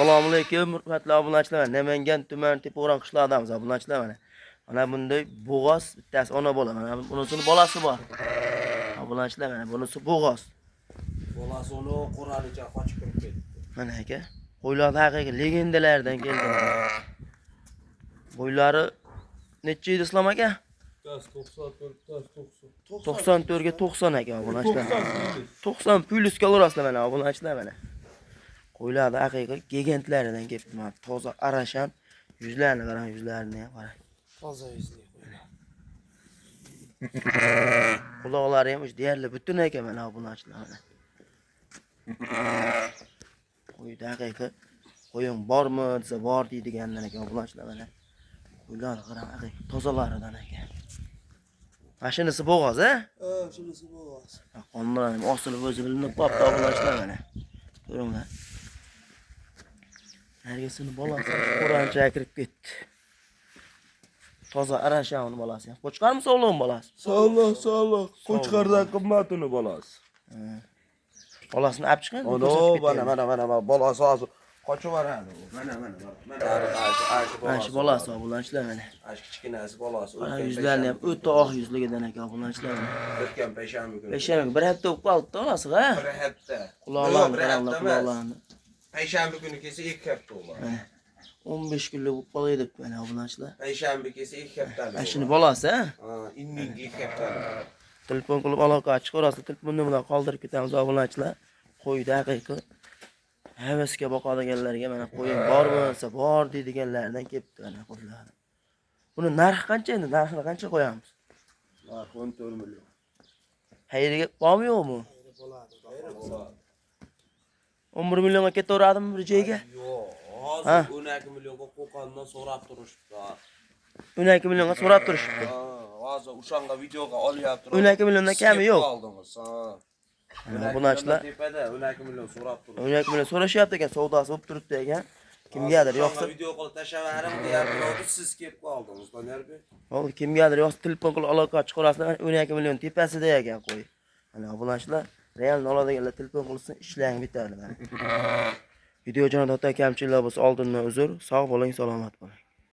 Assalomu alaykum, hurmatli obunachilar. Namangan tuman Tepo'ron qishloqdamiz obunachilar mana. Mana bunday bo'g'oz bittasi ona bola. Mana bunisini bolasi bor. Obunachilar mana bunisi bo'g'oz. Bolasi uni qo'ralicha qochib kirib ketdi. Mana aka. Qo'ylar haqiqiy legendalardan keldi. Qo'ylari necha edi Islom aka? 94 ga 90 aka obunachilar. 90 plyusga urasizlar mana obunachilar mana. Qo'ylarda haqiqiy gigantlaridan kelibdi. Mana toza arashan yuzlarini qarang, yuzlarini qarang. Toza yuzli qo'ylar. Quloqlari ham o'sha deyarli butun ekan mana obunachilar mana. Qo'yda haqiqiy qo'ying bormi desa bor deydiganlar ekan obunachilar mana. Qo'ylar qarang haqiqiy tozalaridan ekan. Mashinasi bo'g'oz, a? Shunisi bo'g'oz. Qonlar ham osilib o'zi bilinib qopti obunachilar mana. Ko'ringlar. Nargisini bolasi qo'rancha kirib ketdi. Toza arashan uni bolasi. Qo'chqarmi sog'lom bolasi? Sog'liq. Qo'chqardan qimmat uni bolasi. Bolasini olib chiqing. Mana bolasi hozir qochib boradi u. Mana. Mana shu bolasi obunachilar mana. Ash kichkinasi bolasi. Yuzlarini ham o'ta oq yuzligidan ekan obunachilar mana. O'tgan payshanba kuni. Peshanba bir hafta bo'lib qoldi bolasi, ha? Bir hafta. Quloqlarni qaranglar, quloqlarni. Payshanba kuni kelsa 2 hafta bo'ladi. 15 kunlik bo'lib qoldi deb mana obunachilar. Payshanba kelsa 2 hafta. Mana shuni bolasi, ha? Inning 2 hafta. Telefon qilib aloqa chiqarasiz, telefonni bilan qoldirib ketamiz obunachilar. Qo'yda haqiqiy havasga boqadiganlarga mana qo'ying bormi desa bor deydiganlardan kelibdi mana qo'ylar. Buni narxi qancha endi? Narxini qancha qo'yamiz? Narxi 14 million. Xayriga bormi yo'qmi? Bo'ladi. 11 millionga ketaveradimi bir joyga? Yo'q, hozir 12 millionga Qo'qondan so'rab turishdi. 12 millionga so'rab turishibdi. Hozir o'shanga videoga olyapti. 12 milliondan kami yo'q. Bunachilar tepada 12 million so'rab turibdi. 12 million so'rashyapti ekan, savdosi bo'lib turibdi ekan. Kimgadir yo'qsa video qilib tashlavarim deyapti, siz kelib qoldingiz, Doniyorbek. Hozir kimgadir yo'qsa telefon qilib aloqa chiqarasizlar, 12 million tepasida ekan qo'y. Mana bunachilar real oladiganlar telefon qilsa ishlang bitadi mana. Video jonida kamchiliklar bo'lsa oldindan uzr, sog' bo'ling, salomat bo'ling.